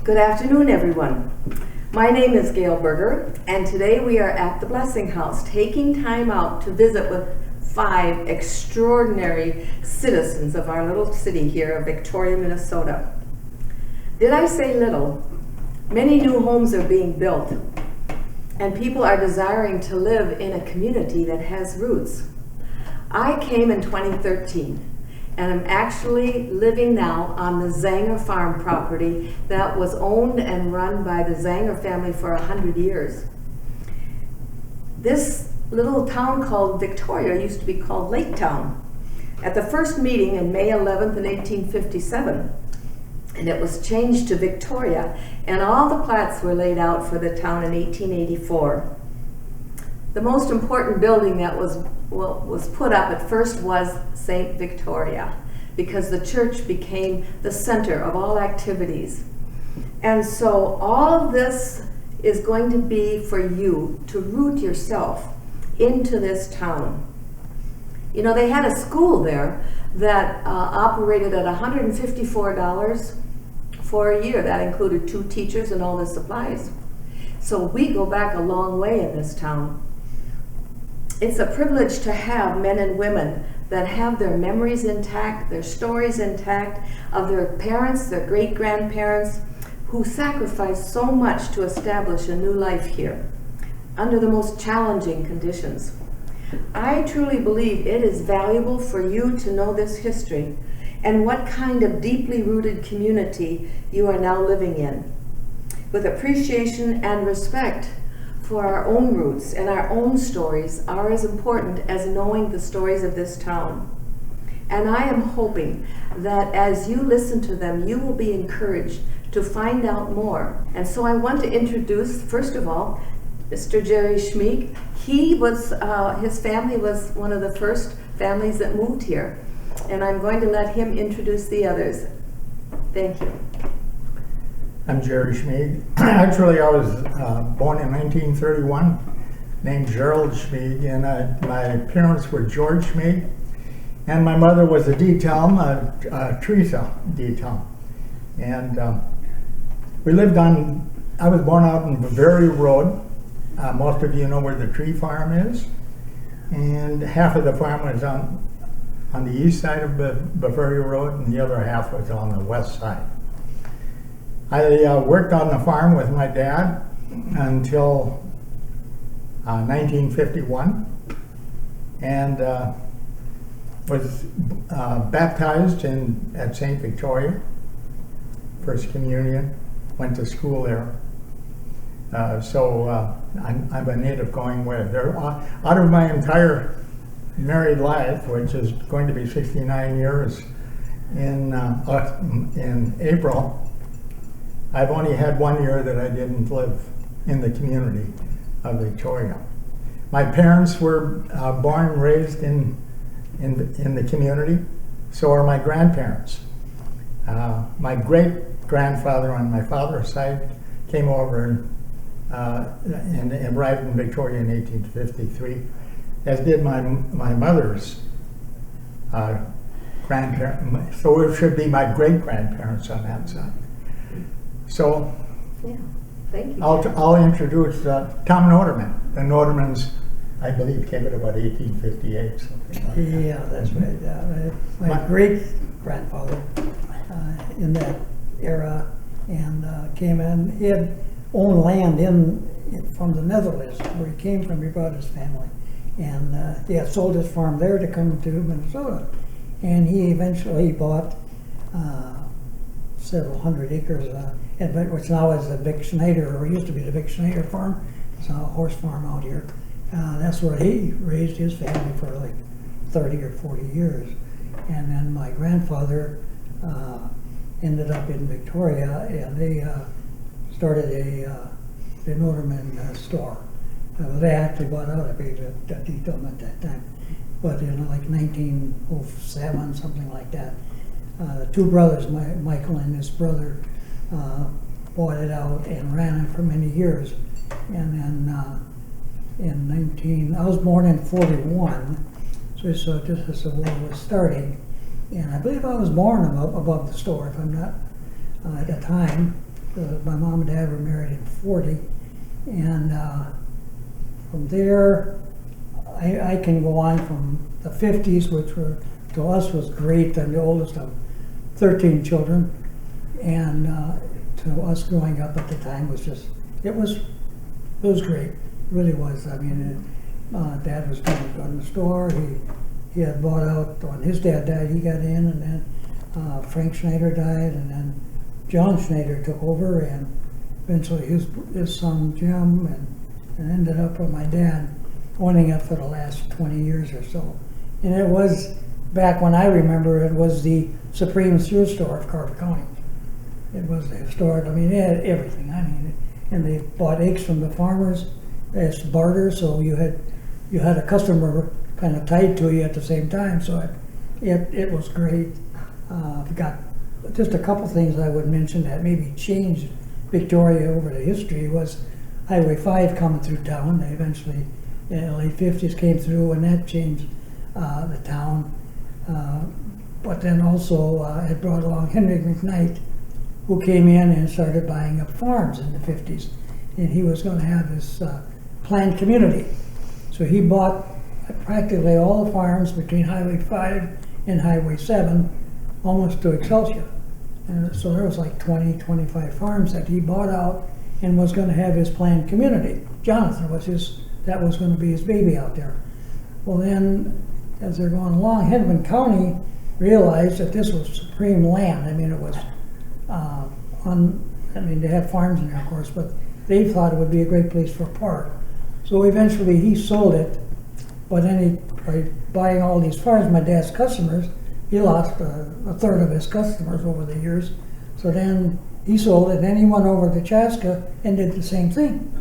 Good afternoon, everyone. My name is Gail Berger, and today we are at the Blessing House, taking time out to visit with 5 extraordinary citizens of our little city here of Victoria, Minnesota. Did I say little? Many new homes are being built, and people are desiring to live in a community that has roots. I came in 2013. And I'm actually living now on the Zanger farm property that was owned and run by the Zanger family for 100 years. This little town called Victoria used to be called Lake Town. At the first meeting in May 11th in 1857, and it was changed to Victoria, and all the plats were laid out for the town in 1884. The most important building that was put up at first was St. Victoria, because the church became the center of all activities. And so all of this is going to be for you to root yourself into this town. You know, they had a school there that operated at $154 for a year. That included 2 teachers and all the supplies. So we go back a long way in this town. It's a privilege to have men and women that have their memories intact, their stories intact, of their parents, their great-grandparents, who sacrificed so much to establish a new life here under the most challenging conditions. I truly believe it is valuable for you to know this history and what kind of deeply rooted community you are now living in, with appreciation and respect for our own roots and our own stories are as important as knowing the stories of this town. And I am hoping that as you listen to them, you will be encouraged to find out more. And so I want to introduce, first of all, Mr. Jerry Schmack. His family was one of the first families that moved here. And I'm going to let him introduce the others. Thank you. I'm Jerry Schmack. Actually, I was born in 1931, named Gerald Schmack, and my parents were George Schmack, and my mother was a Diethelm, Teresa Diethelm. And we lived on, I was born out in Bavaria Road. Most of you know where the tree farm is. And half of the farm was on the east side of Bavaria Road, and the other half was on the west side. I worked on the farm with my dad until 1951, and was baptized at St. Victoria, First Communion, went to school there. So I'm a native going with there. Out of my entire married life, which is going to be 69 years in April, I've only had 1 year that I didn't live in the community of Victoria. My parents were born and raised in the community. So are my grandparents. My great-grandfather on my father's side came over and arrived in Victoria in 1853, as did my mother's grandparents. So it should be my great-grandparents on that side. So, yeah, thank you. I'll introduce Tom Noterman. The Notermans, I believe, came in about 1858, something like that. Yeah, that's right. My great-grandfather in that era and came in. He had owned land from the Netherlands, where he came from. He brought his family. And he had sold his farm there to come to Minnesota. And he eventually bought several hundred acres, which now is the Vic Schneider, or used to be the Vic Schneider farm. It's a horse farm out here. That's where he raised his family for like 30 or 40 years. And then my grandfather ended up in Victoria, and they started the Noterman store. They actually bought out a big Diethelm at that time. But in like 1907, something like that, 2 brothers, Michael and his brother, bought it out and ran it for many years. And then I was born in 41, so just as the war was starting. And I believe I was born above the store, if I'm not, at the time. My mom and dad were married in 40, and from there, I can go on from the 50s, which were to us was great. I'm the oldest of 13 children, and to us growing up at the time was just it was great. It really was. I mean, Dad was doing the store. He had bought out when his dad died. He got in, and then Frank Schneider died, and then John Schneider took over, and eventually his son Jim, and ended up with my dad owning it for the last 20 years or so. And it was, back when I remember, it was the supreme shoe store of Carver County. It was the historic, I mean, it had everything. I mean, and they bought eggs from the farmers as barter, so you had a customer kind of tied to you at the same time, so it was great. We got just a couple things I would mention that maybe changed Victoria over the history was Highway 5 coming through town. They eventually, in the late 50s, came through, and that changed the town. But then also it brought along Henry McKnight, who came in and started buying up farms in the 50s. And he was going to have this planned community. So he bought practically all the farms between Highway 5 and Highway 7, almost to Excelsior. And so there was like 20, 25 farms that he bought out and was going to have his planned community. Jonathan that was going to be his baby out there. Well then, as they're going along, Hennepin County realized that this was supreme land. I mean, it was, they had farms in there, of course, but they thought it would be a great place for a park. So eventually he sold it, but then by buying all these farms, my dad's customers, he lost a third of his customers over the years. So then he sold it, then he went over to Chaska and did the same thing.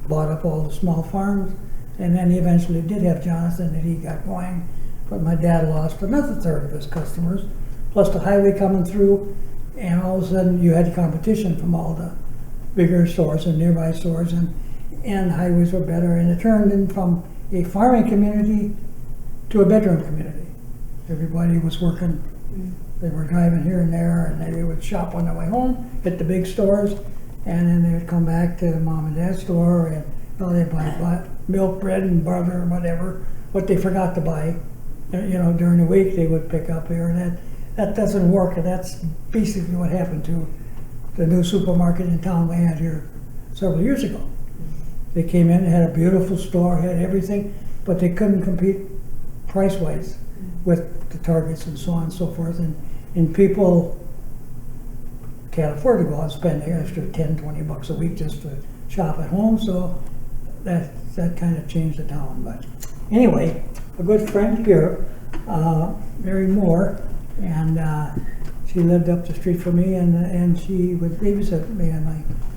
Bought up all the small farms, and then he eventually did have Jonathan that he got going. But my dad lost another third of his customers, plus the highway coming through, and all of a sudden you had competition from all the bigger stores and nearby stores, and highways were better, and it turned in from a farming community to a bedroom community. Everybody was working, they were driving here and there, and they would shop on their way home at the big stores, and then they would come back to mom and dad's store, and they'd buy milk, bread, and butter, or whatever, what they forgot to buy. During the week they would pick up here, and that doesn't work, and that's basically what happened to the new supermarket in town we had here several years ago. They came in, had a beautiful store, had everything, but they couldn't compete price-wise with the Targets and so on and so forth, and people can't afford to go out and spend the extra $10-20 a week just to shop at home, so that kind of changed the town. But anyway, a good friend here, Mary Moore, and she lived up the street from me, and she would babysit me and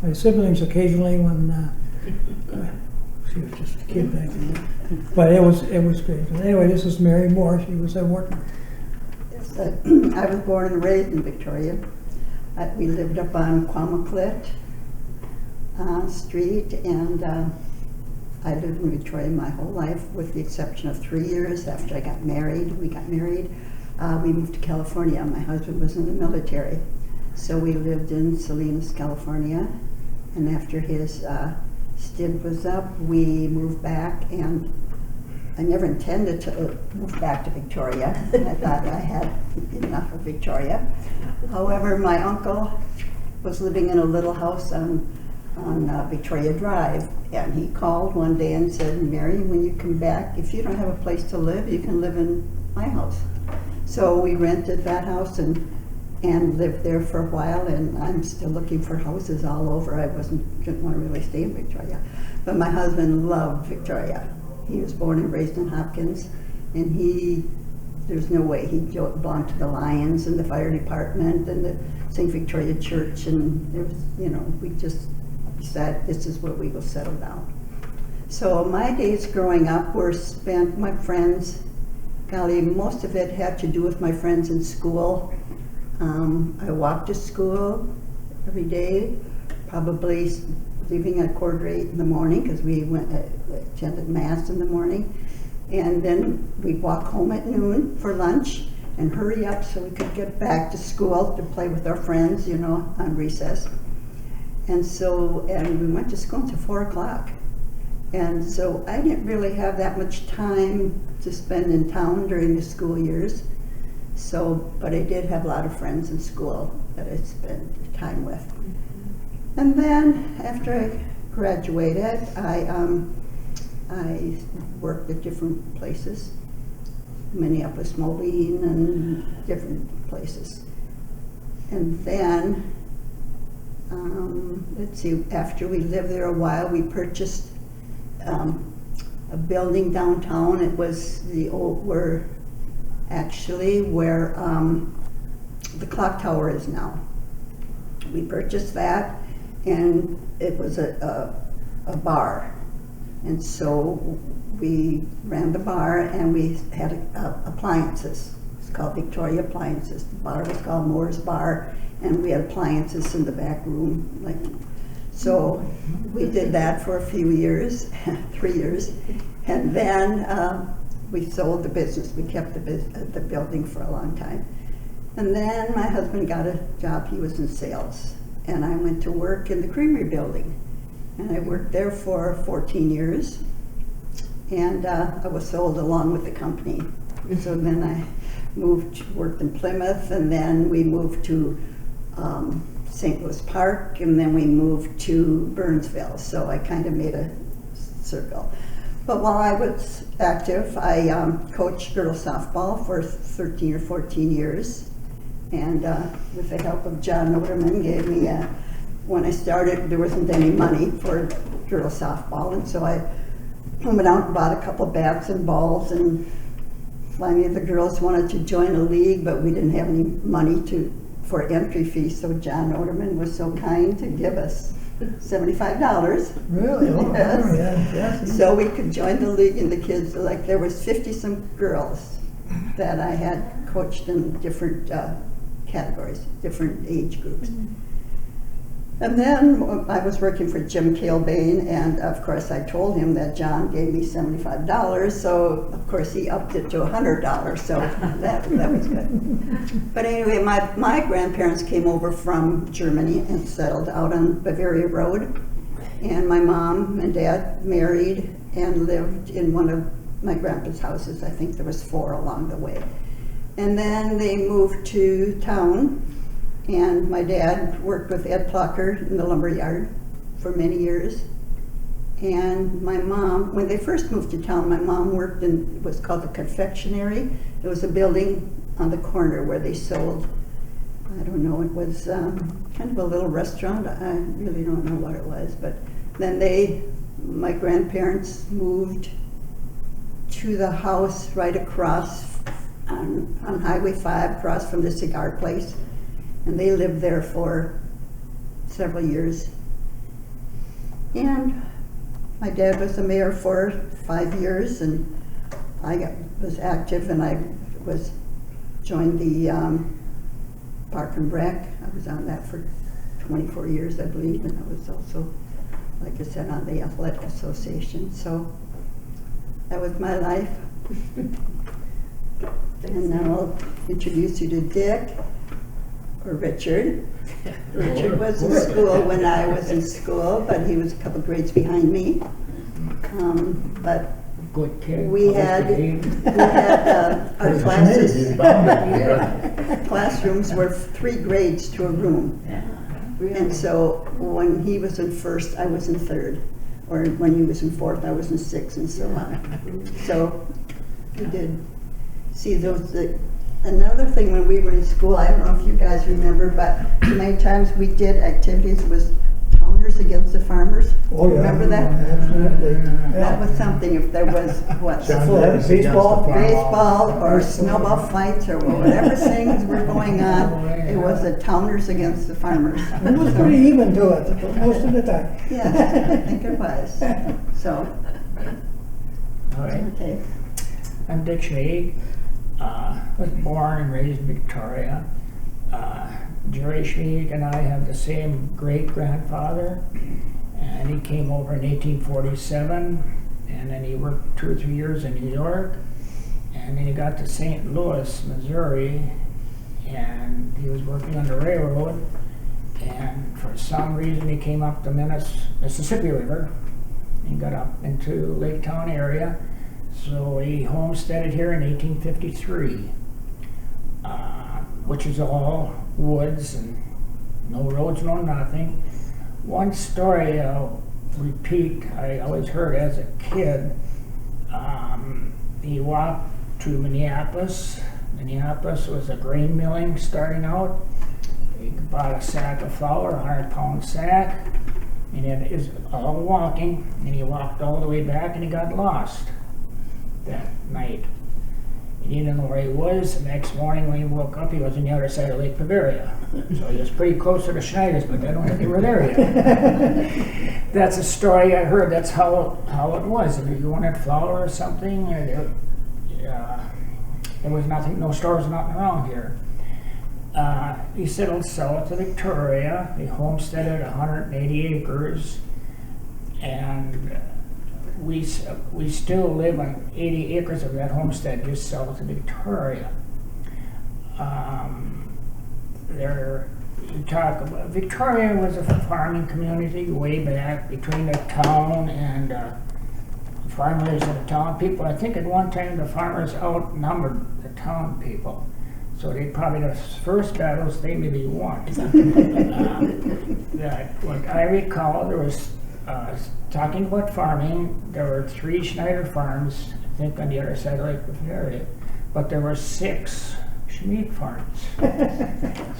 my siblings occasionally when she was just a kid back then. But it was great. But anyway, this is Mary Moore. She was at Wharton. Yes, I was born and raised in Victoria. We lived up on Quamaclet Street, and I lived in Victoria my whole life, with the exception of 3 years after I got married. We moved to California. My husband was in the military, so we lived in Salinas, California, and after his stint was up, we moved back, and I never intended to move back to Victoria. I thought I had enough of Victoria. However, my uncle was living in a little house on Victoria Drive, and he called one day and said, "Mary, when you come back, if you don't have a place to live, you can live in my house." So we rented that house and lived there for a while, and I'm still looking for houses all over. I didn't want to really stay in Victoria, but my husband loved Victoria. He was born and raised in Hopkins, and there's no way he belonged to the Lions and the fire department and the St. Victoria Church, and there was, we just decided this is where we will settle down. So my days growing up were spent, my friends, golly, most of it had to do with my friends in school. I walked to school every day, probably leaving at 8:15 in the morning, because we attended Mass in the morning, and then we'd walk home at noon for lunch and hurry up so we could get back to school to play with our friends, on recess. And we went to school until 4 o'clock. And so I didn't really have that much time to spend in town during the school years. So, but I did have a lot of friends in school that I spent time with. And then after I graduated, I worked at different places, Minneapolis Moline and different places. And then, let's see, after we lived there a while, we purchased a building downtown. It was the old, where the clock tower is now. We purchased that, and it was a bar. And so we ran the bar, and we had appliances. It's called Victoria Appliances. The bar was called Moore's Bar, and we had appliances in the back room. So we did that for a few years, 3 years, and then we sold the business. We kept the building for a long time. And then my husband got a job. He was in sales, and I went to work in the creamery building. And I worked there for 14 years, and I was sold along with the company. So then I worked in Plymouth, and then we moved to St. Louis Park, and then we moved to Burnsville. So I kind of made a circle. But while I was active, I coached girls softball for 13 or 14 years. And with the help of John Noterman, gave me when I started, there wasn't any money for girls softball. And so I went out and bought a couple bats and balls, and finally the girls wanted to join a league, but we didn't have any money for entry fees. So John Noterman was so kind to give us $75. Really? Oh, Yes. yes. So we could join the league, and the kids, there was 50-some girls that I had coached in different categories, different age groups. And then I was working for Jim Kilbane, and of course I told him that John gave me $75, so of course he upped it to $100, so that was good. But anyway, my grandparents came over from Germany and settled out on Bavaria Road, and my mom and dad married and lived in one of my grandpa's houses. I think there was 4 along the way. And then they moved to town, and my dad worked with Ed Plucker in the lumber yard for many years. And my mom, when they first moved to town, my mom worked in, it was called the confectionery. It was a building on the corner where they sold, I don't know, it was kind of a little restaurant. I really don't know what it was. But then my grandparents moved to the house right across on Highway 5, across from the cigar place. And they lived there for several years. And my dad was the mayor for 5 years, and I was active, and I joined the Park and Rec. I was on that for 24 years, I believe, and I was also, like I said, on the Athletic Association. So that was my life. And now I'll introduce you to Dick. Or Richard. Richard was in school when I was in school, but he was a couple grades behind me. But Good kid. we had our classrooms were 3 grades to a room. And so when he was in first, I was in third. Or when he was in fourth, I was in sixth, and so on. So we did see those. Another thing when we were in school, I don't know if you guys remember, but many times we did activities with towners against the farmers. Oh, yeah. Remember that? Absolutely. That was something, if there was, baseball or snowball fights or whatever things were going on, it was the towners against the farmers. It was pretty even to it most of the time. Yes, I think it was. So, All right. okay. I'm Dick Schmack. Was born and raised in Victoria. Jerry Schmack and I have the same great-grandfather, and he came over in 1847, and then he worked 2 or 3 years in New York, and then he got to St. Louis, Missouri, and he was working on the railroad, And for some reason, he came up the Mississippi River and got up into Lake Town area. So he homesteaded here in 1853, which is all woods and no roads, no nothing. One story I'll repeat, I always heard as a kid. He walked to Minneapolis. Minneapolis was a grain milling starting out. He bought a sack of flour, a 100-pound sack, and it is all walking, and he walked all the way back, and he got lost that night. And he didn't know where he was. The next morning when he woke up, he was on the other side of Lake Bavaria. So he was pretty close to the Schneiders, but I don't think they were there yet. That's a story I heard. That's how it was. If you wanted flour or something, there was nothing, no stores, nothing around here. He settled south of Victoria. He homesteaded 180 acres, and we still live on 80 acres of that homestead just south of Victoria. You talk about Victoria was a farming community way back between the town and farmers and the town people. I think at one time the farmers outnumbered the town people. So they probably, the first battles they maybe won. That what I recall, there was, talking about farming, there were 3 Schneider farms, I think on the other side of Lake Bavaria, but there were 6 Schmack farms.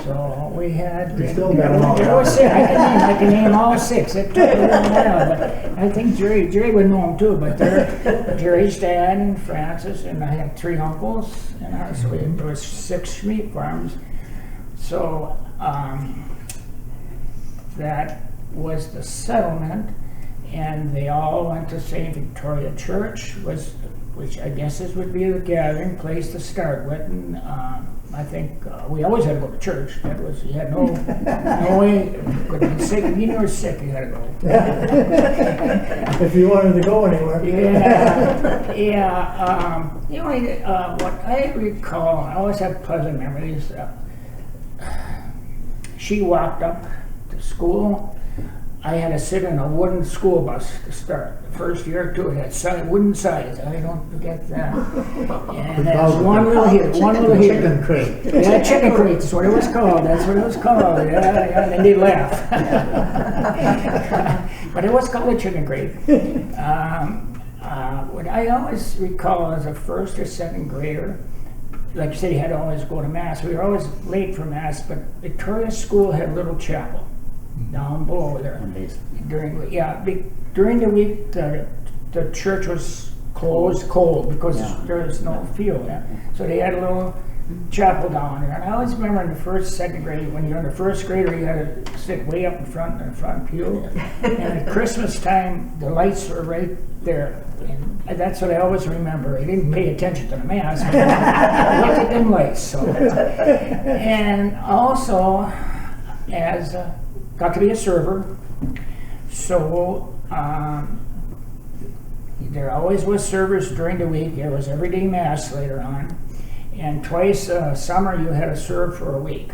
So we had, We still got them all. there were 6. I can name all 6. It took a little while, but I think Jerry would know them too, but Jerry's dad and Francis, and I had 3 uncles, and so there was 6 Schmack farms. So that was the settlement, and they all went to St. Victoria Church, which I guess would be the gathering place to start with. And I think we always had to go to church. That was, you had no way, could be sick. If you were sick, you had to go. If you wanted to go anywhere. Yeah. What I recall, I always have pleasant memories. She walked up to school. I had to sit in a wooden school bus to start. The first year or two, it had wooden sides. I don't forget that. And there's one little here, one little here. Chicken crate. Yeah, chicken crate. That's what it was called. That's what it was called. Yeah, and they laugh. But it was called a chicken crate. What I always recall as a first or second grader, like you said, you had to always go to Mass. We were always late for Mass, but Victoria School had a little chapel down below there. During the week, the church was closed cold because there was no fuel. Yeah. So they had a little chapel down there. And I always remember in the first, second grade, when you're in the first grader, you had to sit way up in front in the front pew. And at Christmas time, the lights were right there. And that's what I always remember. I didn't pay attention to the Mass, but I looked at them lights. So. And also, as got to be a server, so there always was service during the week. There was everyday Mass later on, and twice a summer you had to serve for a week.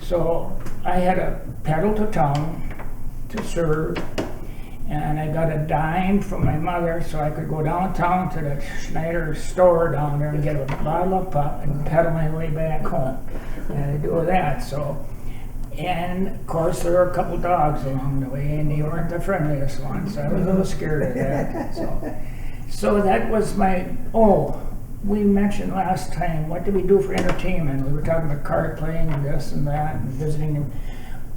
So I had to pedal to town to serve, and I got a dime from my mother so I could go downtown to the Schneider store down there and get a bottle of pop and pedal my way back home. And I do that. So. And of course, there were a couple dogs along the way, and they weren't the friendliest ones. So I was a little scared of that. So that was my. Oh, we mentioned last time, what did we do for entertainment? We were talking about card playing and this and that, and visiting them.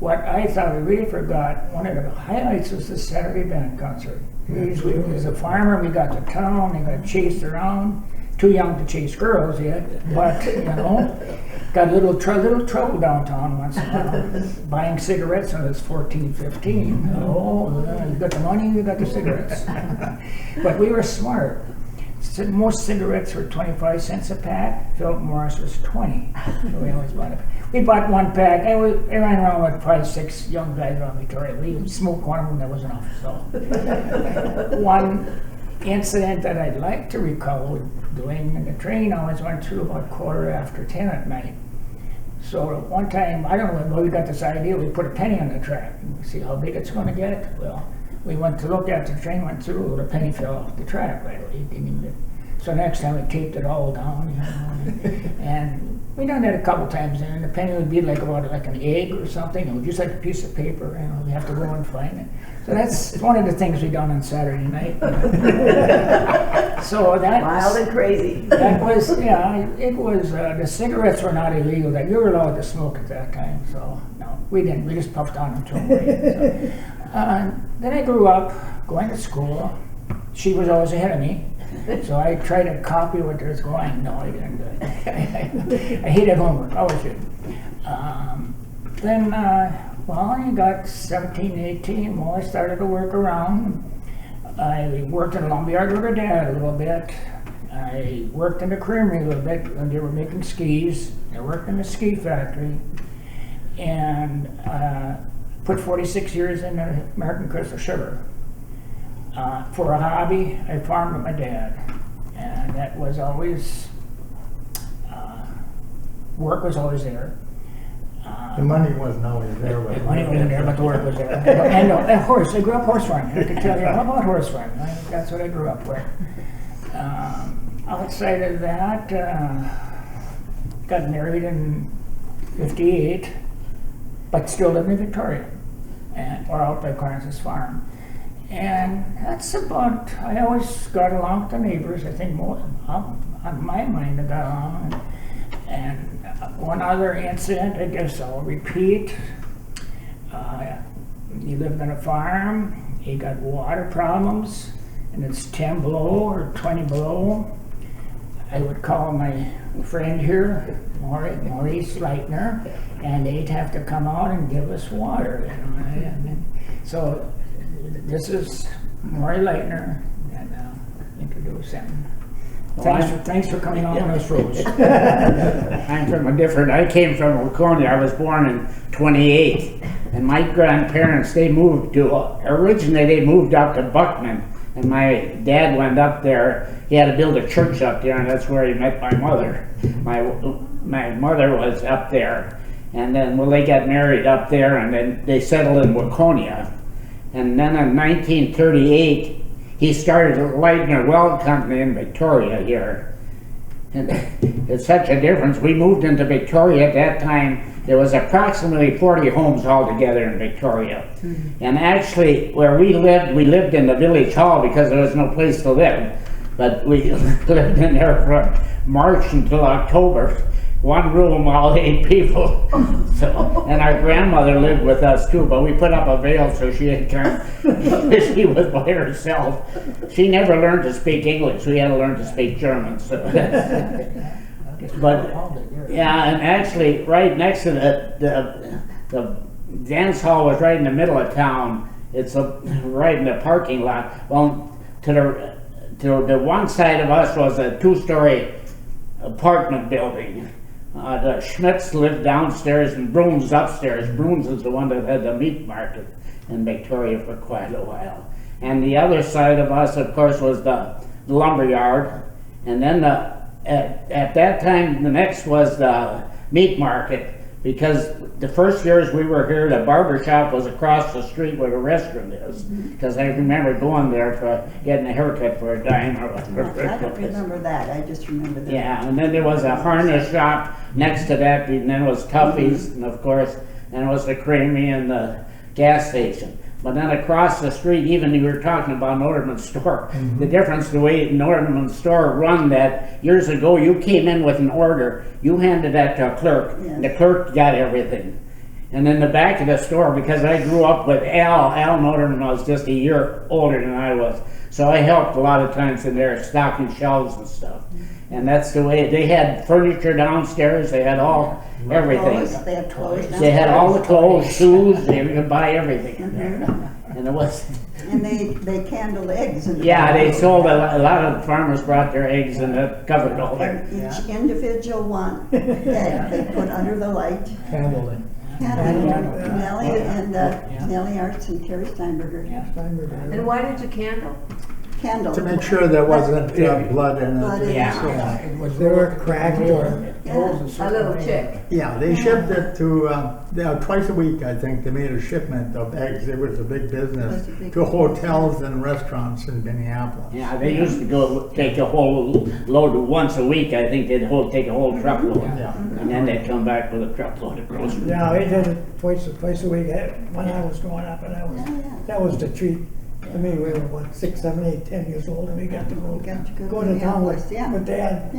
What I thought we really forgot, one of the highlights was the Saturday band concert. Usually, as a farmer, we got to town, we got chased around. Too young to chase girls yet, but got a little trouble downtown once in a while. Buying cigarettes when I was 14, 15. You got the money, you got the cigarettes. But we were smart. Most cigarettes were 25 cents a pack. Philip Morris was 20. So we always bought it. We bought one pack. I ran around with 5, 6 young guys around Victoria. We smoked one of them, that was enough. So one incident that I'd like to recall doing in the train, I always went through about 10:15 at night. So one time, I don't know, we got this idea, we put a penny on the track, and we see how big it's gonna get. Well, we went to look at the train, went through, the penny fell off the track right away. It didn't even, so next time we taped it all down, you know, and we done that a couple times, and the penny would be like about like an egg or something, it was just like a piece of paper, you know, we have to go and find it. So that's one of the things we done on Saturday night. So that Wild and crazy. that was, yeah, it was, the cigarettes were not illegal, that you were allowed to smoke at that time, so, no, we didn't, we just puffed on them too. So, then I grew up, going to school, she was always ahead of me, so I tried to copy what they was going, no, I didn't. I hated homework, always did. Then, well, I got 17, 18, well, I started to work around. I worked in a lumberyard with her dad a little bit. I worked in the creamery a little bit when they were making skis. I worked in the ski factory. And put 46 years in the American Crystal Sugar. For a hobby, I farmed with my dad. And that was always, work was always there. The money wasn't always there. The money wasn't there, but the work was there. And a horse, I grew up horse farming. I can tell you all about horse farming. That's what I grew up with. Outside of that, got married in 58, but still lived in Victoria, or out by Clarence's farm. And that's about, I always got along with the neighbors. I think more, on my mind, I got along. And one other incident, I guess I'll repeat. He lived on a farm, he got water problems, and it's 10 below or 20 below. I would call my friend here, Maurice Leitner, and they'd have to come out and give us water. You know? And so this is Maury Leitner, and introduce him. Thanks for coming on this road. I'm from a different, I came from Waconia. I was born in 28. And my grandparents, they moved to, originally they moved up to Buckman. And my dad went up there. He had to build a church up there, and that's where he met my mother. My mother was up there. And then, well, they got married up there, and then they settled in Waconia. And then in 1938, he started a Leitner Well Company in Victoria here. And it's such a difference. We moved into Victoria at that time. There was approximately 40 homes altogether in Victoria. Mm-hmm. And actually, where we lived in the village hall because there was no place to live. But we lived in there from March until October. One room, all 8 people. So, and our grandmother lived with us too, but we put up a veil so she she was by herself. She never learned to speak English. We had to learn to speak German. So. But yeah, and actually, right next to the dance hall was right in the middle of town. It's right in the parking lot. Well, to the one side of us was a 2-story apartment building. The Schmitz lived downstairs and Bruns upstairs. Bruns is the one that had the meat market in Victoria for quite a while. And the other side of us, of course, was the lumberyard. And then at that time, the next was the meat market, because the first years we were here, the barber shop was across the street where the restaurant is. Because I remember going there for getting a haircut for a dime or whatever. I don't remember that. I just remember that. Yeah, and then there was a harness shop next to that, and then it was Tuffy's, and of course, then it was the Creamy and the gas station. But then across the street, even you were talking about Norderman's store. Mm-hmm. The difference, the way Norderman's store run that, years ago you came in with an order, you handed that to a clerk, yes. And the clerk got everything. And in the back of the store, because I grew up with Al Norderman was just a year older than I was, so I helped a lot of times in there stocking shelves and stuff. And that's the way, they had furniture downstairs, they had everything. They had clothes. They had all the clothes, shoes, they could buy everything in there. Mm-hmm. And it was. And they candled eggs. Yeah, they sold, a lot of farmers brought their eggs in the cupboard holder. Each individual one egg they put under the light. Handled it. Nellie and Nellie Arts and Terry Steinberger. Yeah. And why did you candle? handle. to make sure there wasn't blood in Blood in it. it. Yeah. It was They were cracked or- A little chick. Yeah, they shipped it to, twice a week, I think, they made a shipment of eggs. It was a big business It was a big to hotels and restaurants in Minneapolis. Yeah, they used to go take a whole load once a week. I think they'd take a whole truckload. Yeah. And then they'd come back with a truckload of groceries. Yeah, we did it twice a week when I was growing up, and that was the treat. I mean, we were, what, 6, 7, 8, 10 years old, and we got to go to town with Dad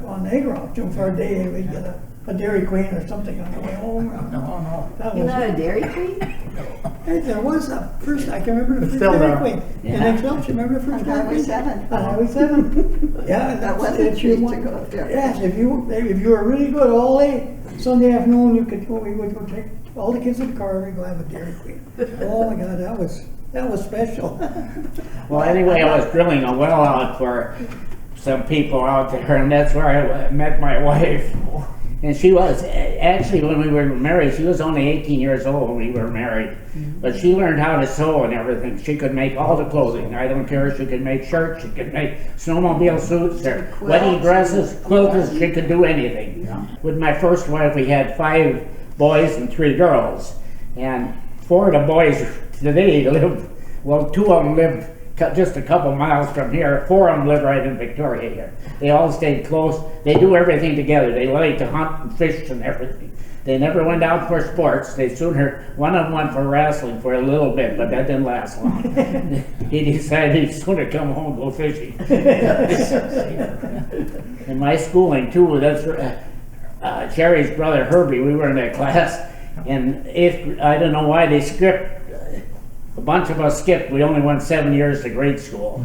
on the egg route, for a day, and we'd get a Dairy Queen or something on the way home. No. That You're was, not a Dairy Queen? hey, there was a first, I can remember the first Still Dairy there. Queen. Yeah. And next up, you remember the first On Dairy Highway Queen? 7. On Highway 7. Yeah. That was that's- a if you treat to want- go up there. Yes, if you were really good all day, Sunday afternoon, you could go, we would go take all the kids in the car and go have a Dairy Queen. Oh my God, that was special. Well, anyway, I was drilling a well out for some people out there, and that's where I met my wife. And she was, actually, when we were married, she was only 18 years old when we were married. But she learned how to sew and everything. She could make all the clothing. I don't care, she could make shirts, she could make snowmobile suits, or wedding dresses, quilts, she could do anything. With my first wife, we had 5 boys and 3 girls. And 4 of the boys today live, well, 2 of them live just a couple miles from here. 4 of them live right in Victoria here. They all stayed close. They do everything together. They like to hunt and fish and everything. They never went out for sports. One of them went for wrestling for a little bit, but that didn't last long. He decided he'd sooner come home and go fishing. In my schooling too, that's Sherry's brother Herbie, we were in that class. And I don't know why they skipped. A bunch of us skipped. We only went 7 years to grade school.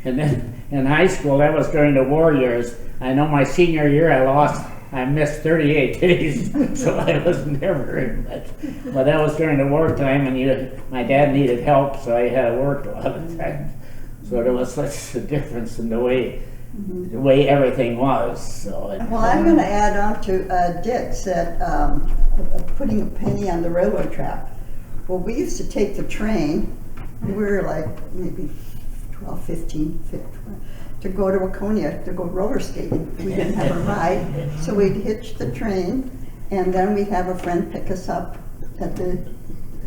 And then in high school, that was during the war years. I know my senior year I missed 38 days, so I was never very much. But that was during the wartime, and my dad needed help, so I had to work a lot of times. So there was such a difference in the way everything was. So Well, I'm going to add on to Dick said putting a penny on the railroad track. Well, we used to take the train. We were like maybe 12, 15, to go to Waconia to go roller skating. We didn't have a ride, so we'd hitch the train, and then we'd have a friend pick us up at the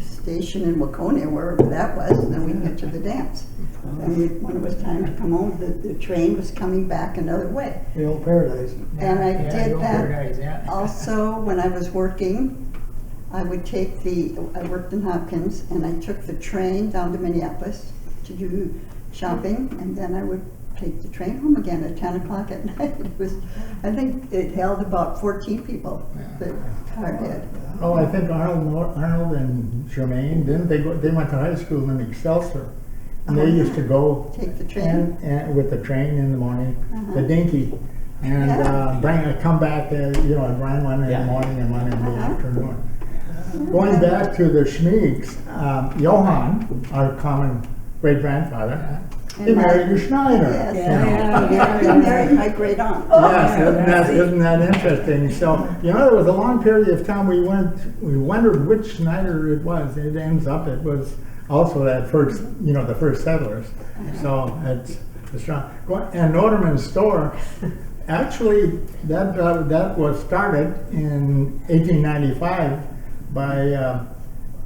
station in Waconia, wherever that was, and then we'd get to the dance. And when it was time to come home, the train was coming back another way. The old paradise. And I Yeah, did the old that paradise, yeah. also when I was working. I worked in Hopkins, and I took the train down to Minneapolis to do shopping, and then I would take the train home again at 10 o'clock at night. I think it held about 14 people, the car did. Oh, I think Arnold and Jermaine, they went to high school in Excelsior. And they used to go Take the train? and with the train in the morning, the dinky, and Yeah. come back, and ran one in the morning and one in the afternoon. Going back to the Schmacks, Johann, our common great-grandfather, he married a Schneider. Yes. He married my great aunt. Yes, isn't that interesting? So, there was a long period of time we wondered which Schneider it was. It ends up, it was also that first, the first settlers. So it's strong. And Noterman's store, actually, that was started in 1895 by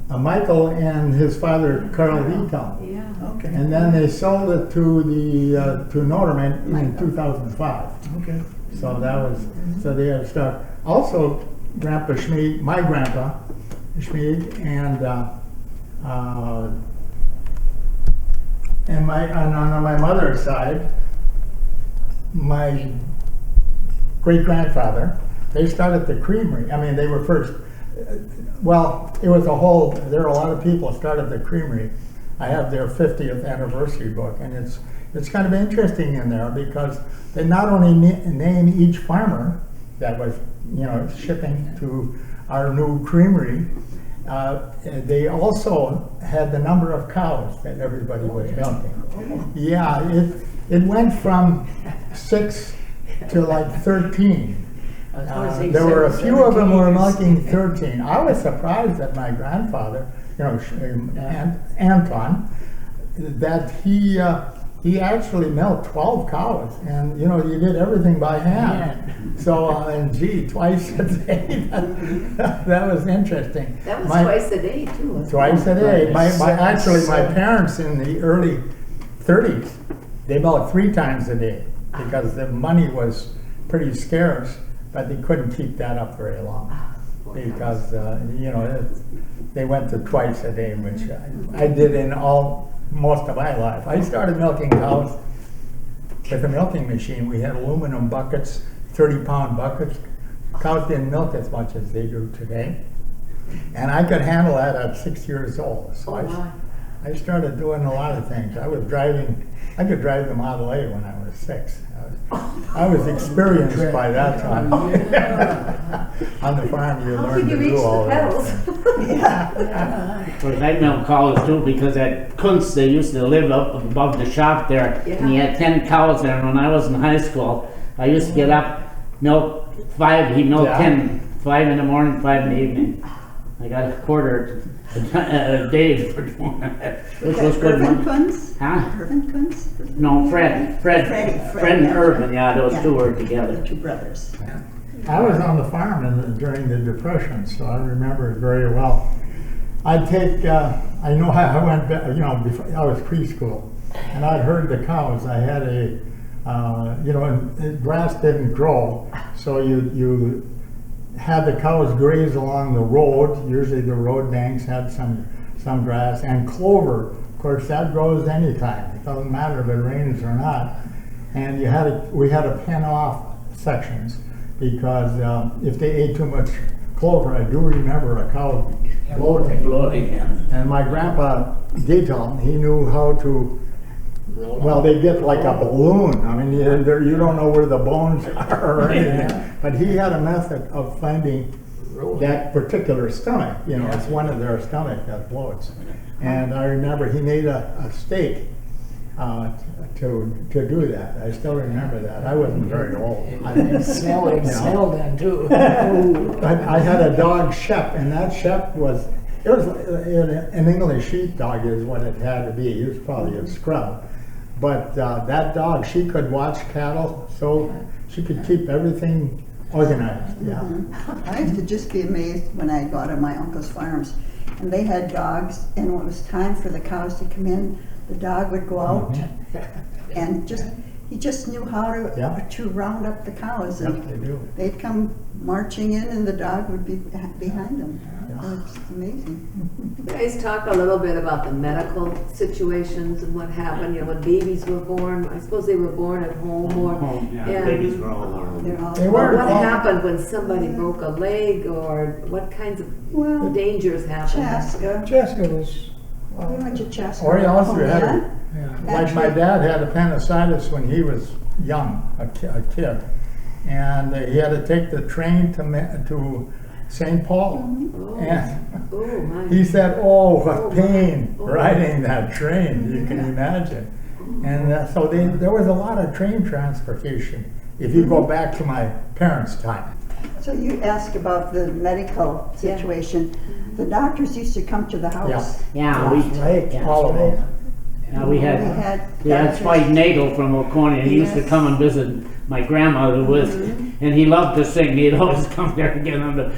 Michael and his father, Carl Vital. Yeah. Okay. And then they sold it to Noterman in 2005. Okay. So so they had to start. Also, Grandpa Schmeed, my grandpa Schmeed, and on my mother's side, my great grandfather, they started the creamery. I mean, they were first. Well, there were a lot of people started the creamery. I have their 50th anniversary book, and it's kind of interesting in there because they not only name each farmer that was, shipping to our new creamery, they also had the number of cows that everybody was milking. Yeah, it went from 6 to like 13. There were a few of them were milking 13. I was surprised that my grandfather, Anton, that he he actually milked 12 cows, and you know, you did everything by hand. So, and gee, twice a day, that was interesting. That was My- twice a day too. wasn't it? Twice a day. Actually, my parents in the early 30s, they milked 3 times a day because the money was pretty scarce, but they couldn't keep that up very long because, you know, they went to twice a day, which I did in most of my life. I started milking cows with a milking machine. We had aluminum buckets, 30-pound buckets. Cows didn't milk as much as they do today. And I could handle that at 6 years old. So Oh, my. I started doing a lot of things. I could drive the Model A when I was 6. I was experienced by that time. On the farm, you How learn could you to reach do all the that. pedals? Of course, I milked cows too because at Kunz they used to live up above the shop there, and he had 10 cows there. And when I was in high school, I used to get up, milk 5. He milked Yeah. 10, 5 in the morning, 5 in the evening. I got a quarter a day for doing that, which was good Irvin money. Kunz? Huh? Irvin Kunz? No, Fred and yeah. Irvin, yeah, those Yeah. two were The together. 2 brothers. I was on the farm during the Depression, so I remember it very well. I'd take, I know how I went, you know, before, I was preschool, and I'd herd the cows. I had you know, and grass didn't grow, so you had the cows graze along the road. Usually the road banks had some grass, and clover. Of course, that grows anytime. It doesn't matter if it rains or not. And we had to pen off sections because if they ate too much clover, I do remember a cow bloating. Yeah. And my grandpa Gatel, he knew how to. Well, they get like a balloon. I mean, you don't know where the bones are or anything. But he had a method of finding that particular stomach. You know, it's one of their stomach that bloats. And I remember he made a steak to do that. I still remember that. I wasn't very old. Smell then too. I had a dog, Shep, and that Shep was an English sheepdog is what it had to be. He was probably a scrub. But that dog, she could watch cattle, so she could keep everything organized. Yeah. I used to just be amazed when I'd go to my uncle's farms, and they had dogs, and when it was time for the cows to come in, the dog would go out and he just knew how to round up the cows, and Yep, they do. they'd come marching in, and the dog would be behind them. It's amazing. You guys talk a little bit about the medical situations and what happened, you know, when babies were born. I suppose they were born at home or. Yeah, and- babies were all alarmed. They're all They Well, weren't what all- happened when somebody broke a leg, or what kinds of Well, dangers happened? Chaska. Jessica was, We went to Chaska. Or he also had Yeah. like my dad had appendicitis when he was young, a kid, and he had to take the train to St. Paul. Oh, And oh my. he said, "Oh, what Oh, pain my. riding that train! You can imagine." And so there was a lot of train transportation. If you go back to my parents' time, So you asked about the medical situation. The doctors used to come to the house. Yeah, all of them. we had Spike Nagel from Oconee, and he used to Yes. come and visit my grandmother with, and he loved to sing. He'd always come there and get on the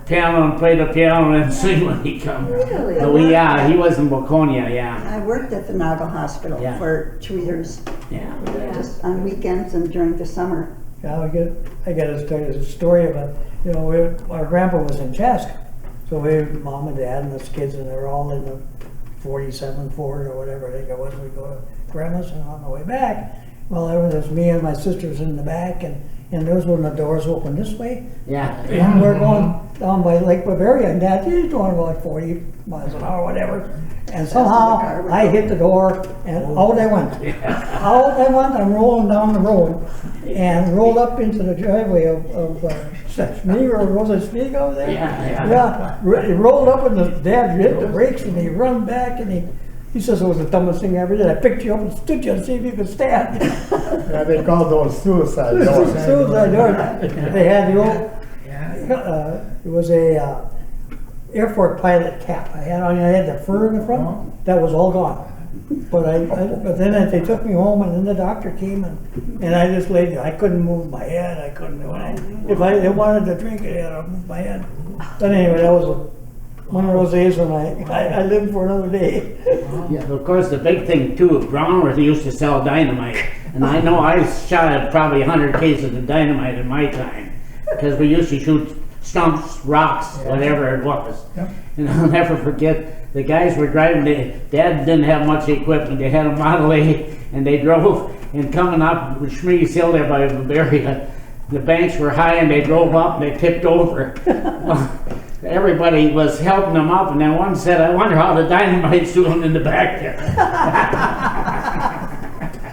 piano and play the piano and sing when he come. Really? But he was in Waconia, yeah. I worked at the Nago Hospital Yeah. for 2 years, Yeah. just on weekends and during the summer. yeah, I got to tell you a story about, you know, our grandpa was in Chaska. So mom and dad and us kids, and they were all in the 47 Ford or whatever I think it was. We go to grandma's, and on the way back, well, there was just me and my sisters in the back, and there was when the doors open this way. Yeah. And we're going down by Lake Bavaria, and Dad, he's going about 40 miles an hour, whatever. And somehow I hit the door, and out I went. Out I went, I'm rolling down the road, and rolled up into the driveway of Schmack, or was it Schmack over there? Yeah. He rolled up, and Dad hit the brakes, and he run back, and he says it was the dumbest thing I ever did. I picked you up and stood you to see if you could stand. Yeah, they called those suicide doors. Suicide door. They had the old, it was a airport pilot cap I had on. I had the fur in the front. That was all gone. But then they took me home, and then the doctor came, and I just laid there. I couldn't move my head. I couldn't do it. If they wanted to drink it, I'd move my head. But anyway, that was one of those days when I lived for another day. Yeah, of course, the big thing too, Brownworth used to sell dynamite. And I know I shot at probably 100 cases of dynamite in my time. Because we used to shoot stumps, rocks, whatever it was. Yep. And I'll never forget, the guys were driving, Dad didn't have much equipment. They had a Model A, and they drove, and coming up with Schmie's Hill there by Bavaria, the banks were high, and they drove up, and they tipped over. Everybody was helping them up, and then one said, I wonder how the dynamite's doing in the back there.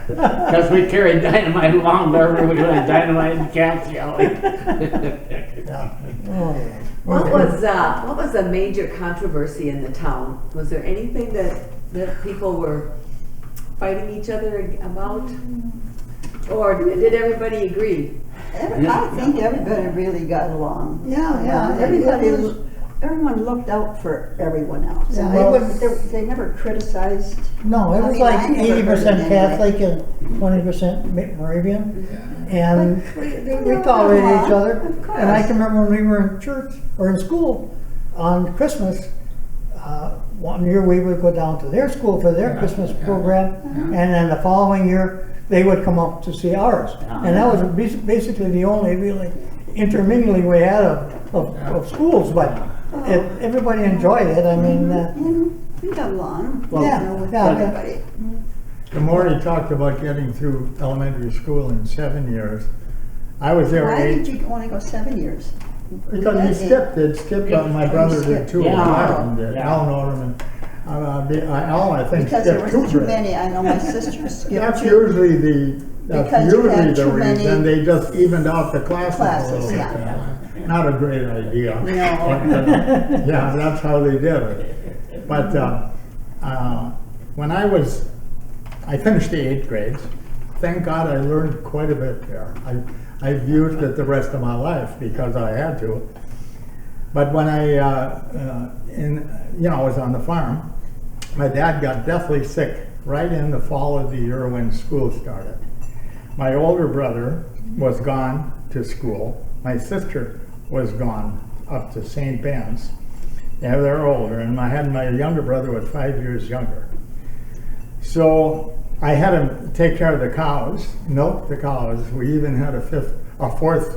Because we carried dynamite along wherever we went, dynamite and camp yelling. What was a major controversy in the town? Was there anything that people were fighting each other about? Or did everybody agree? I think everybody really got along. Yeah. Everyone looked out for everyone else. They never criticized. No, it was I like never heard 80% it Catholic and 20% Moravian. And we tolerated each other. Of course. And I can remember when we were in church or in school on Christmas, one year we would go down to their school for their Christmas program, and then the following year they would come up to see ours. And that was basically the only really intermingling we had of schools, but everybody enjoyed it. I mean, we got along. Well, Everybody. The more he talked about getting through elementary school in 7 years, I was there Why 8. did you only go 7 years? Because it skipped on my brother did too. Alan did. Alan Orderman. Alan, I think, Because there skipped was 2 too grades. many. I know my sister skipped That's 2 usually Because you had the too many reason. They just evened out the classes a little bit. yeah. Not a great idea. No. Yeah, that's how they did it. But when I finished the 8th grades. Thank God I learned quite a bit there. I've used it the rest of my life because I had to. But when I was on the farm, my dad got deathly sick right in the fall of the year when school started. My older brother was gone to school. My sister was gone up to St. Ben's. Yeah, they're older, and my younger brother was 5 years younger. So I had to take care of the cows, milk the cows. We even had a fourth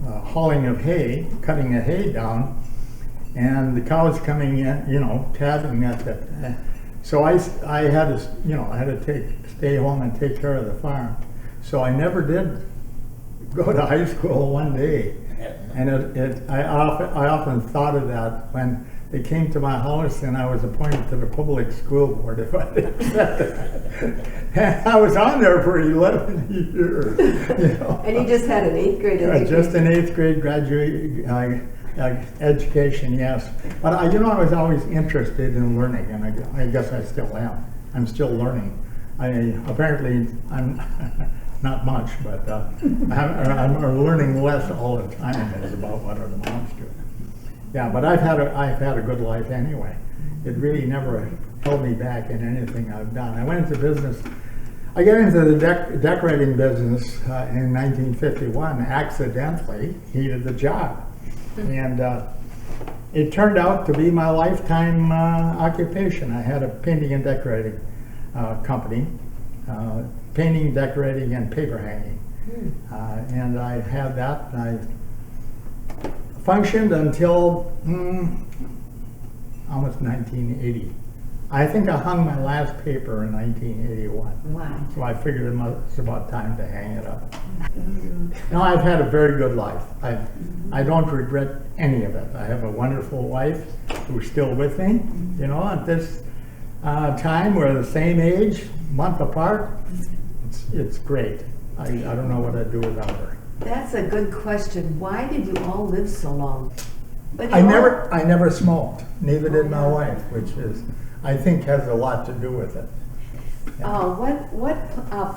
hauling of hay, cutting the hay down, and the cows coming in, tabbing at the. So I had to stay home and take care of the farm. So I never did go to high school one day, and I often thought of that when they came to my house and I was appointed to the public school board. If I did that, I was on there for 11 years. And you just had an 8th grade education. Just an 8th grade graduate education, yes. But I was always interested in learning, and I guess I still am. I'm still learning. Apparently I'm not much, but I'm learning less all the time is about what it amounts to. Yeah, but I've had a good life anyway. It really never held me back in anything I've done. I went into business. I got into the decorating business in 1951. Accidentally, needed the job, and it turned out to be my lifetime occupation. I had a painting and decorating company, painting, decorating, and paper hanging, and I had that. I functioned until almost 1980. I think I hung my last paper in 1981. Wow. So I figured it was about time to hang it up. No, I've had a very good life. I don't regret any of it. I have a wonderful wife who's still with me. At this time, we're the same age, month apart. It's great. I don't know what I'd do without her. That's a good question. Why did you all live so long? But I never smoked. Neither did my wife, which is, I think, has a lot to do with it. Yeah. What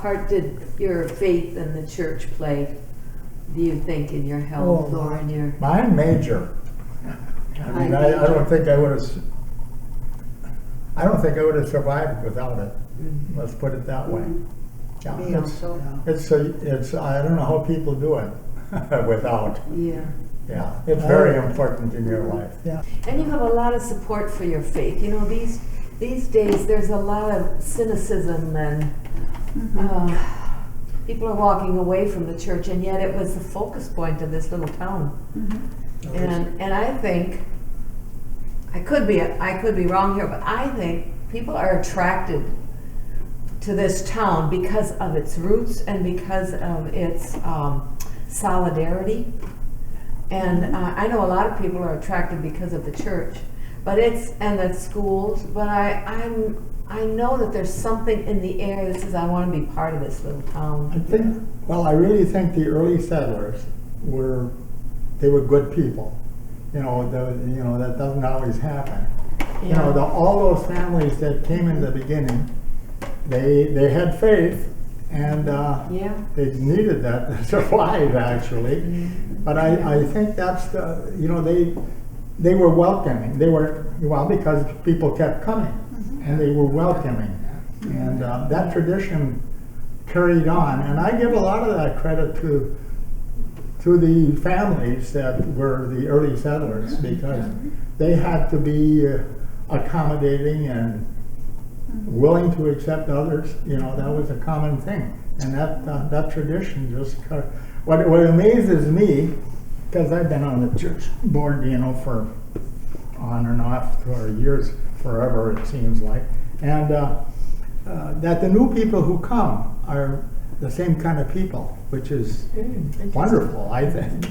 part did your faith in the church play, do you think, in your health or in your... Mine major. I don't think I would have I don't think I would have survived without it. Let's put it that way. Yeah, Me also. it's I don't know how people do it without. Yeah. Yeah, it's very important in your life. Yeah. And you have a lot of support for your faith. You know, these days there's a lot of cynicism and people are walking away from the church, and yet it was the focus point of this little town. And I think I could be wrong here, but I think people are attracted to this town because of its roots and because of its solidarity. And I know a lot of people are attracted because of the church, but and the schools. But I know that there's something in the air that says I want to be part of this little town. I really think the early settlers were good people. You know, that doesn't always happen. Yeah. You know, all those families that came in the beginning, they had faith, and they needed that to survive, actually. But I think that's they were welcoming. They were, because people kept coming, and they were welcoming, and that tradition carried on. And I give a lot of that credit to the families that were the early settlers, because they had to be accommodating and willing to accept others. You know, that was a common thing, and that tradition just what amazes me, because I've been on the church board, you know, for on and off for years, forever it seems like, and that the new people who come are the same kind of people, which is wonderful, I think.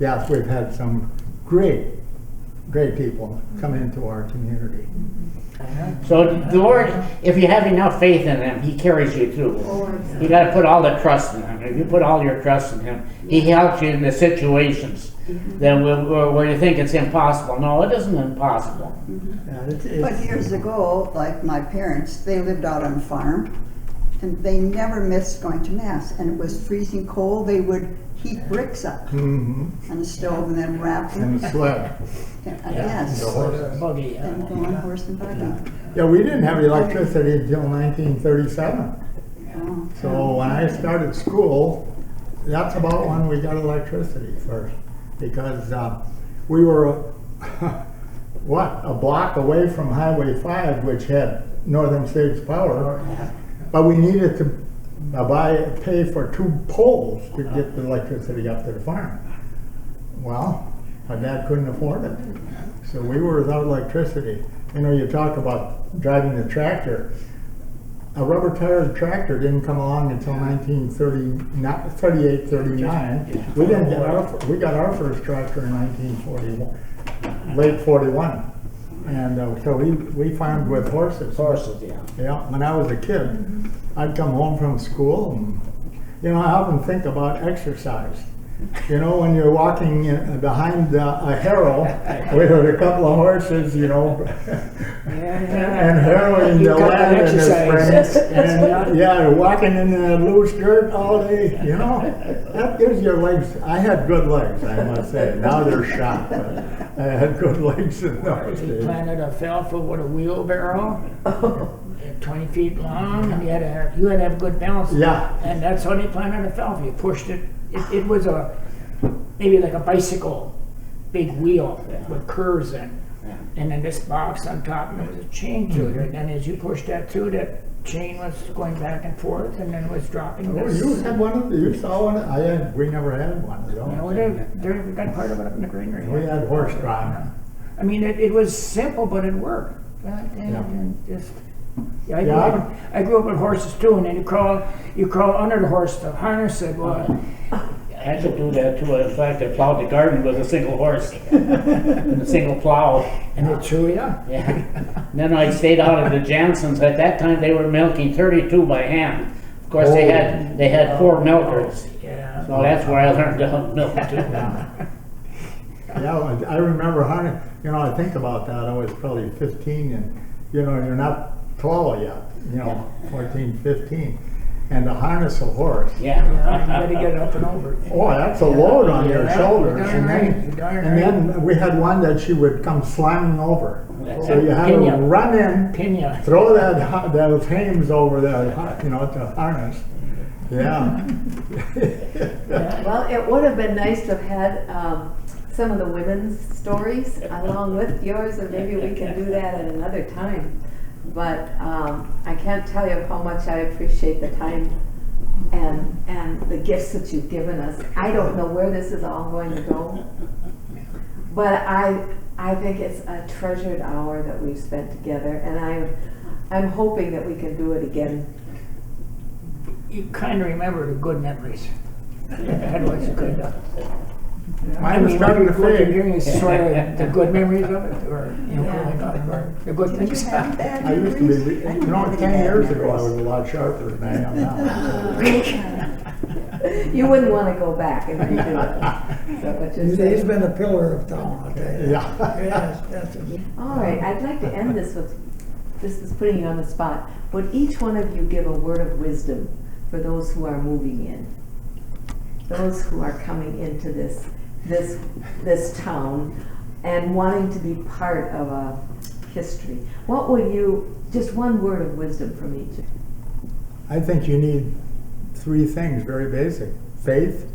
Yes, we've had some great people come into our community. So the Lord, if you have enough faith in Him, He carries you through. You got to put all the trust in Him. If you put all your trust in Him, He helps you in the situations that where you think it's impossible. No, it isn't impossible. But years ago, like my parents, they lived out on a farm, and they never missed going to mass. And it was freezing cold. They would heat bricks up on the stove and then wrap them. And the sled. Yes. The horses. Buggy. And go on horse and buggy. Yeah, we didn't have electricity until 1937. So when I started school, that's about when we got electricity first, because we were a block away from Highway 5, which had Northern States Power, but we needed to pay for 2 poles to get the electricity up to the farm. Well, my dad couldn't afford it, so we were without electricity. You know, you talk about driving the tractor. A rubber-tired tractor didn't come along until 1938, 39. We got our first tractor in 1941, late 41. And so we farmed with horses. Horses, yeah. Yeah, when I was a kid, I'd come home from school, and you know, I often think about exercise. You know, when you're walking behind a harrow with a couple of horses, you know, and harrowing the land in the spring, and walking in the loose dirt all day, you know, that gives your legs. I had good legs, I must say. Now they're shot, but I had good legs in those He days. planted a alfalfa with a wheelbarrow, 20 feet long, and you had to have good balance. Yeah. And that's how they planted alfalfa. You pushed it. It was maybe like a bicycle, big wheel with curves in. And then this box on top, and there was a chain to it. And as you pushed that through, that chain was going back and forth, and then it was dropping Oh, this. you had one of you saw one? We never had one of those. You know, we got part of it up in the greenery. We had horse drawn. I mean, it was simple, but it worked. I grew up with horses too, and then you crawl under the horse to harness it. Well, I had to do that too. In fact, I plowed the garden with a single horse and a single plow. and it threw you. Yeah. And then I stayed out at the Jansons. At that time, they were milking 32 by hand. Of course, they had 4 milkers. Yeah. So that's where I learned to milk too. Yeah, I remember hunting. You know, I think about that. I was probably 15, and you know, you're not tall yet. You know, 14, 15, and to harness a horse. Yeah. You got to get it up and over. Oh, that's a load on your Yeah, shoulders. you're darn right. And then we had one that she would come slamming over. So you had to Pina. run in, Pina. throw those hames over the, the harness. Yeah. Well, it would have been nice to have had some of the women's stories along with yours, and maybe we can do that at another time. But I can't tell you how much I appreciate the time and the gifts that you've given us. I don't know where this is all going to go, but I think it's a treasured hour that we've spent together, and I'm hoping that we can do it again. You kind of remember the good memories. That was good. I mean, starting to what you're fade. hearing is sort of the good memories of it, or growing up, or the good Did you things. have bad I used to memories? be, I don't have any 10 bad years ago, I memories. was a lot sharper than I am now. You wouldn't want to go back and redo it. Is that what you're He's saying? been a pillar of town, I'll tell you. Yeah. Yes, that's it. All right, I'd like to end this with, this is putting you on the spot. Would each one of you give a word of wisdom for those who are moving in? Those who are coming into this town and wanting to be part of a history. What would you, just one word of wisdom from each? I think you need 3 things, very basic: faith,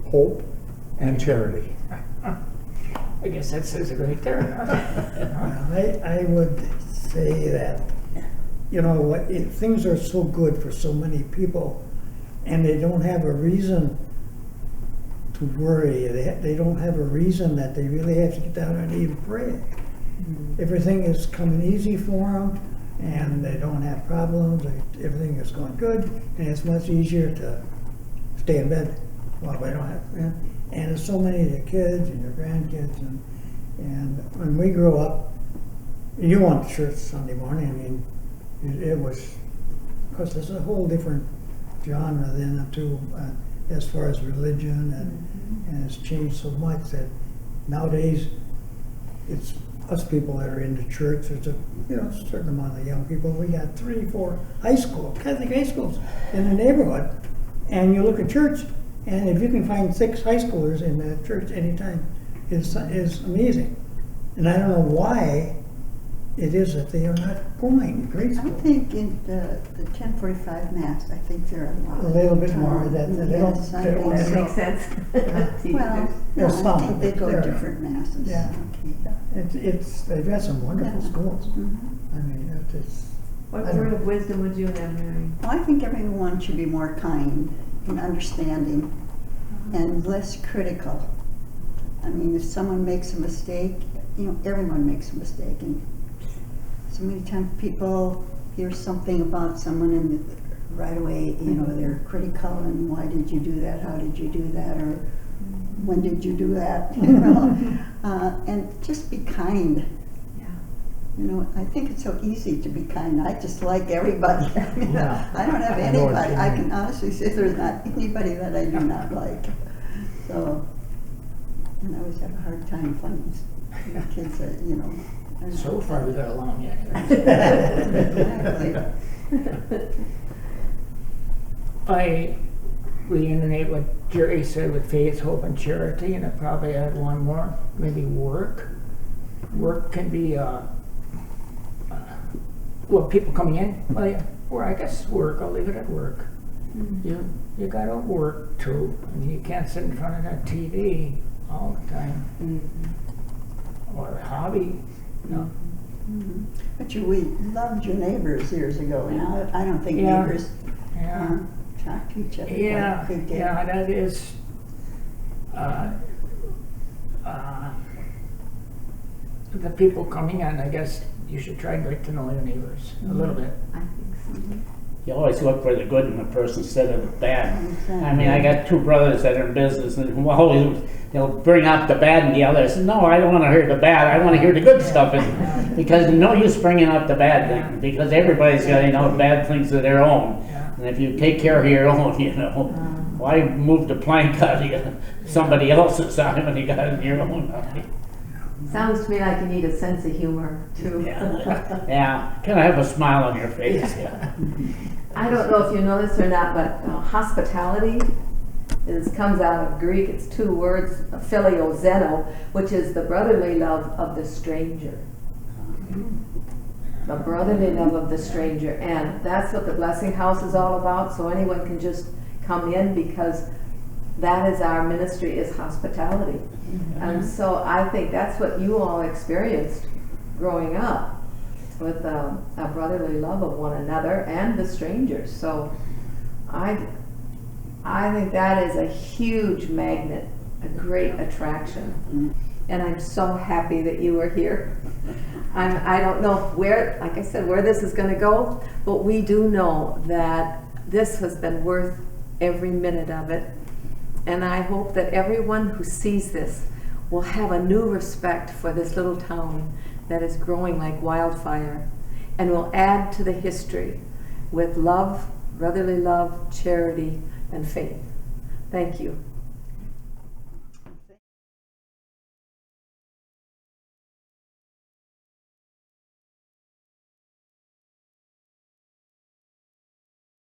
hope, and charity. I guess that says it right there. I would say that, things are so good for so many people, and they don't have a reason to worry. They don't have a reason that they really have to get down and even pray. Everything is coming easy for them, and they don't have problems. Everything is going good, and it's much easier to stay in bed while they don't have. And there's so many of the kids and your grandkids, and when we grew up, you went to church Sunday morning. I mean, it was, because there's a whole different genre then too, as far as religion, and it's changed so much that nowadays it's us people that are into church. There's a certain amount of young people. We got 3, 4 Catholic high schools in the neighborhood, and you look at church, and if you can find 6 high schoolers in that church anytime, is amazing. And I don't know why it is that they are not going to grade I school. think in the 10:45 mass, I think there are a lot. A little bit more that they don't- Yes, I they don't think That have- so. makes sense. Well, There's no, I some, think they go there to are. different masses. Yeah. Okay. They've got some wonderful Yeah. schools. Mhm. I mean, it's. What I don't word know. of wisdom would you have, Mary? Well, I think everyone should be more kind and understanding and less critical. I mean, if someone makes a mistake, everyone makes a mistake, and so many times people hear something about someone and right away, they're critical, and why did you do that? How did you do that? Or when did you do that? And just be kind. I think it's so easy to be kind. I just like everybody. Yeah. I don't have I know what anybody. you I mean. can honestly say there's not anybody that I do not like. So, and I always have a hard time finding kids that, are not- So far, we got along yet. Exactly. I reiterate what Jerry said with faith, hope, and charity, and I probably add one more, maybe work. Work can be, people coming in, or I guess work, I'll leave it at work. You gotta work too. I mean, you can't sit in front of that TV all the time. Or a hobby, Mhm. But we loved your neighbors years ago, and now I don't think Yeah. neighbors Yeah. talk to each other. Yeah, like they did. yeah, that is, the people coming in, I guess you should try and get to know your neighbors a little bit. I think so. You always look for the good in a person instead of the bad. Exactly. I mean, I got 2 brothers that are in business, and they'll bring up the bad in the others. No, I don't want to hear the bad. I want to hear the good stuff. Because no use bringing up the bad thing, because everybody's got bad things of their own. Yeah. And if you take care of your own, why move the plank out of somebody else's side when you got it in your own? Sounds to me like you need a sense of humor too. Yeah, kind of have a smile on your face. Yeah. I don't know if you know this or not, but hospitality comes out of Greek. It's 2 words, phileo, zeno, which is the brotherly love of the stranger. The brotherly love of the stranger. And that's what the Blessing House is all about. So anyone can just come in, because that is our ministry, is hospitality. And so I think that's what you all experienced growing up, with a brotherly love of one another and the strangers. So I think that is a huge magnet, a great attraction. And I'm so happy that you were here. I don't know where, like I said, where this is going to go, but we do know that this has been worth every minute of it. And I hope that everyone who sees this will have a new respect for this little town that is growing like wildfire, and will add to the history with love, brotherly love, charity, and faith. Thank you.